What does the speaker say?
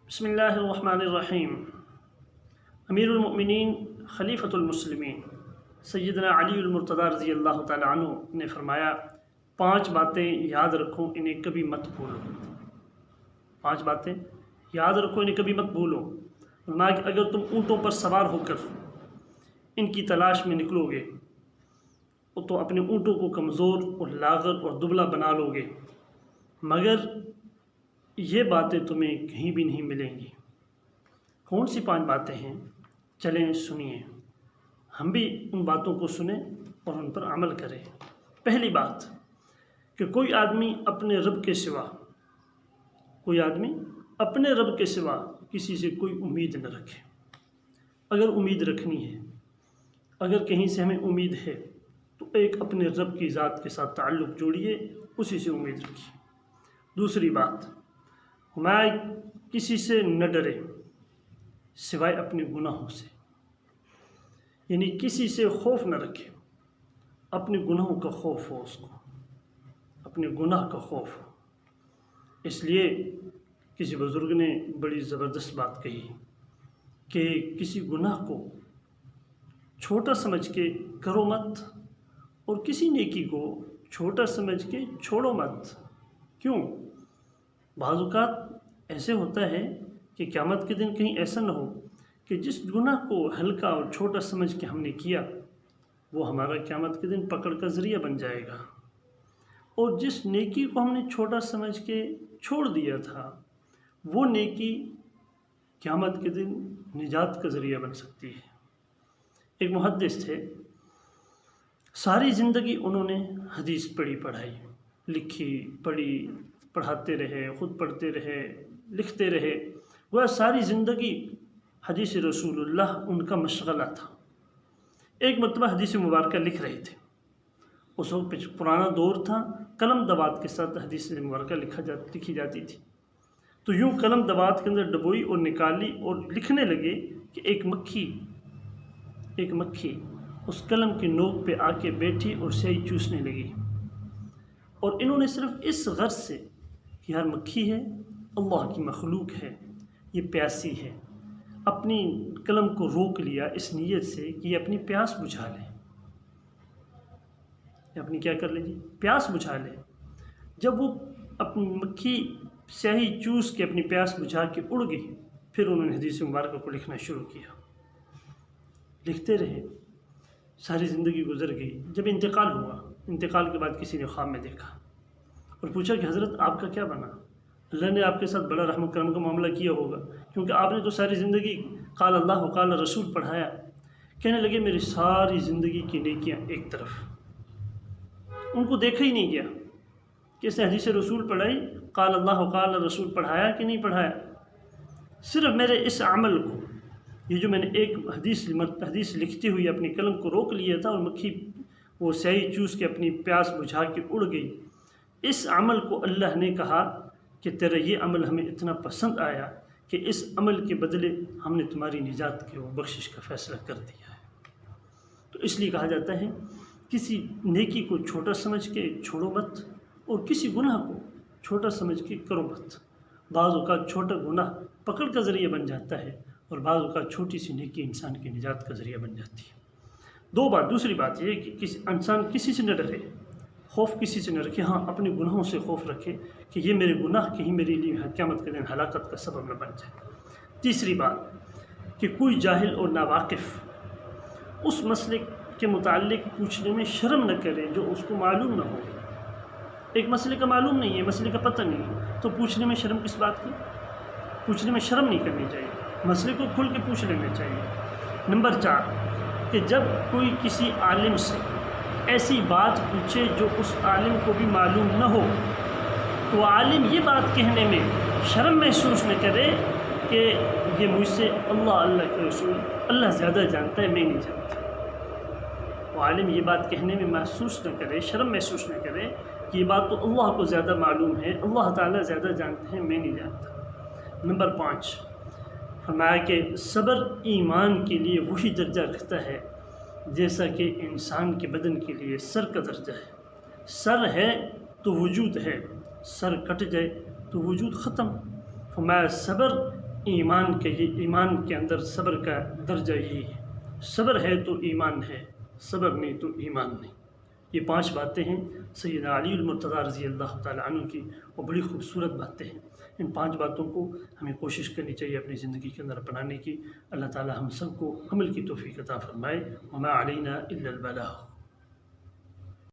بسم اللہ الرحمن الرحیم۔ امیر المؤمنین خلیفۃ المسلمین سیدنا علی المرتضیٰ رضی اللہ تعالیٰ عنہ نے فرمایا 5 باتیں یاد رکھو، انہیں کبھی مت بھولو۔ 5 باتیں یاد رکھو، انہیں کبھی مت بھولو۔ فرمایا کہ اگر تم اونٹوں پر سوار ہو کر ان کی تلاش میں نکلو گے تو اپنے اونٹوں کو کمزور اور لاغر اور دبلا بنا لو گے، مگر یہ باتیں تمہیں کہیں بھی نہیں ملیں گی۔ کون سی 5 باتیں ہیں؟ چلیں سنیے، ہم بھی ان باتوں کو سنیں اور ان پر عمل کریں۔ پہلی بات کہ کوئی آدمی اپنے رب کے سوا کسی سے کوئی امید نہ رکھے۔ اگر امید رکھنی ہے، اگر کہیں سے ہمیں امید ہے تو ایک اپنے رب کی ذات کے ساتھ تعلق جوڑیے، اسی سے امید رکھیے۔ دوسری بات، ہمارا کسی سے نہ ڈرے سوائے اپنے گناہوں سے، یعنی کسی سے خوف نہ رکھے، اپنے گناہوں کا خوف ہو، اس کو اپنے گناہ کا خوف ہو۔ اس لیے کسی بزرگ نے بڑی زبردست بات کہی کہ کسی گناہ کو چھوٹا سمجھ کے کرو مت، اور کسی نیکی کو چھوٹا سمجھ کے چھوڑو مت۔ کیوں؟ بعض اوقات ایسے ہوتا ہے کہ قیامت کے دن کہیں ایسا نہ ہو کہ جس گناہ کو ہلکا اور چھوٹا سمجھ کے ہم نے کیا وہ ہمارا قیامت کے دن پکڑ کا ذریعہ بن جائے گا، اور جس نیکی کو ہم نے چھوٹا سمجھ کے چھوڑ دیا تھا وہ نیکی قیامت کے دن نجات کا ذریعہ بن سکتی ہے۔ ایک محدث تھے، ساری زندگی انہوں نے حدیث پڑھی پڑھائی، لکھی پڑھی، پڑھاتے رہے، خود پڑھتے رہے، لکھتے رہے، وہ ساری زندگی حدیث رسول اللہ ان کا مشغلہ تھا۔ ایک مرتبہ حدیث مبارکہ لکھ رہے تھے، اس وقت پرانا دور تھا، قلم دوات کے ساتھ حدیث مبارکہ لکھی جاتی تھی، تو یوں قلم دوات کے اندر ڈبوئی اور نکالی اور لکھنے لگے کہ ایک مکھی اس قلم کی نوک پہ آ کے بیٹھی اور سیاہی چوسنے لگی، اور انہوں نے صرف اس غرض سے کہ یار مکھی ہے، اللہ کی مخلوق ہے، یہ پیاسی ہے، اپنی قلم کو روک لیا اس نیت سے کہ یہ اپنی پیاس بجھا لے، یہ اپنی کیا کر لے جی؟ پیاس بجھا لے۔ جب وہ اپنی مکھی سیاہی چوس کے اپنی پیاس بجھا کے اڑ گئی، پھر انہوں نے حدیث مبارکہ کو لکھنا شروع کیا، لکھتے رہے، ساری زندگی گزر گئی۔ جب انتقال ہوا، انتقال کے بعد کسی نے خواب میں دیکھا اور پوچھا کہ حضرت آپ کا کیا بنا؟ اللہ نے آپ کے ساتھ بڑا رحم و کرم کا معاملہ کیا ہوگا، کیونکہ آپ نے تو ساری زندگی قال اللہ و قال رسول پڑھایا۔ کہنے لگے میری ساری زندگی کی نیکیاں ایک طرف، ان کو دیکھا ہی نہیں گیا کہ اس نے حدیث رسول پڑھائی، قال اللہ و قال رسول پڑھایا کہ نہیں پڑھایا۔ صرف میرے اس عمل کو، یہ جو میں نے ایک حدیث لکھتی ہوئی اپنی قلم کو روک لیا تھا اور مکھی وہ سیاہی چوس کے اپنی پیاس بجھا کے اڑ گئی، اس عمل کو اللہ نے کہا کہ تیرا یہ عمل ہمیں اتنا پسند آیا کہ اس عمل کے بدلے ہم نے تمہاری نجات کے وہ بخشش کا فیصلہ کر دیا ہے۔ تو اس لیے کہا جاتا ہے کسی نیکی کو چھوٹا سمجھ کے چھوڑو مت، اور کسی گناہ کو چھوٹا سمجھ کے کرو مت۔ بعض اوقات چھوٹا گناہ پکڑ کا ذریعہ بن جاتا ہے، اور بعض اوقات چھوٹی سی نیکی انسان کی نجات کا ذریعہ بن جاتی ہے۔ دوسری بات یہ کہ انسان کسی سے نہ ڈرے، خوف کسی سے نہ رکھے، ہاں اپنے گناہوں سے خوف رکھے کہ یہ میرے گناہ کہیں میرے لیے قیامت کے دن ہلاکت کا سبب نہ بن جائے۔ تیسری بات کہ کوئی جاہل اور ناواقف اس مسئلے کے متعلق پوچھنے میں شرم نہ کرے جو اس کو معلوم نہ ہو۔ ایک مسئلے کا معلوم نہیں ہے، مسئلے کا پتہ نہیں ہے، تو پوچھنے میں شرم کس بات کی؟ پوچھنے میں شرم نہیں کرنی چاہیے، مسئلے کو کھل کے پوچھ لینا چاہیے۔ نمبر 4 کہ جب کوئی کسی عالم سے ایسی بات پوچھے جو اس عالم کو بھی معلوم نہ ہو، تو عالم یہ بات کہنے میں شرم محسوس نہ کرے کہ یہ مجھ سے اللہ کے رسول اللہ زیادہ جانتا ہے، میں نہیں جانتا۔ وہ عالم یہ بات کہنے میں محسوس نہ کرے، شرم محسوس نہ کرے کہ یہ بات تو اللہ کو زیادہ معلوم ہے، اللہ تعالیٰ زیادہ جانتے ہیں، میں نہیں جانتا۔ نمبر 5 فرمایا کہ صبر ایمان کے لیے وہی درجہ رکھتا ہے جیسا کہ انسان کے بدن کے لیے سر کا درجہ ہے۔ سر ہے تو وجود ہے، سر کٹ جائے تو وجود ختم۔ فرمایا صبر ایمان کے اندر صبر کا درجہ یہی ہے، صبر ہے تو ایمان ہے، صبر نہیں تو ایمان نہیں۔ یہ 5 باتیں ہیں سیدنا علی المرتضیٰ رضی اللہ تعالیٰ عنہ کی، وہ بڑی خوبصورت باتیں ہیں۔ ان 5 باتوں کو ہمیں کوشش کرنی چاہیے اپنی زندگی کے اندر اپنانے کی۔ اللہ تعالیٰ ہم سب کو عمل کی توفیق عطا فرمائے۔ وما علینا الا البلاغ۔